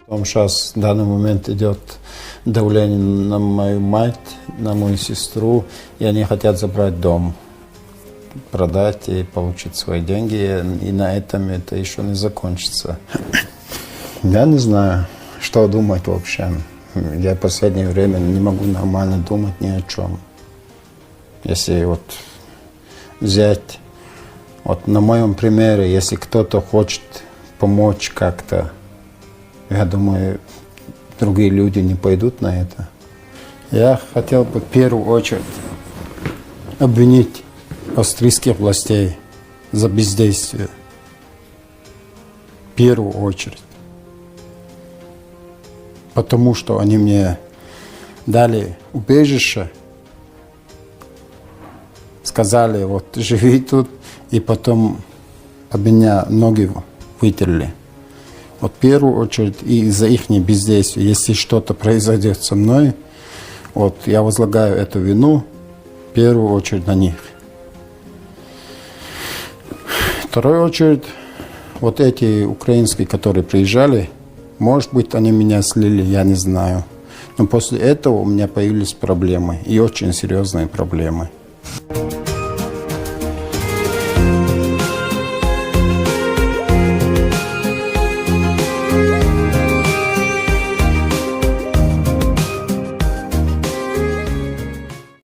Сейчас в данный момент идет давление на мою мать, на мою сестру, и они хотят забрать дом, продать и получить свои деньги, и на этом это еще не закончится. Я не знаю, что думать вообще. Я в последнее время не могу нормально думать ни о чем. Если вот взять, вот на моем примере, если кто-то хочет помочь как-то, я думаю, другие люди не пойдут на это. Я хотел бы в первую очередь обвинить австрийских властей за бездействие. В первую очередь. Потому что они мне дали убежище, сказали, вот живи тут, и потом об меня ноги вытерли. Вот в первую очередь и из-за их бездействия, если что-то произойдет со мной, вот я возлагаю эту вину в первую очередь на них. В вторую очередь, вот эти украинские, которые приезжали, может быть, они меня слили, я не знаю. Но после этого у меня появились проблемы, и очень серьезные проблемы.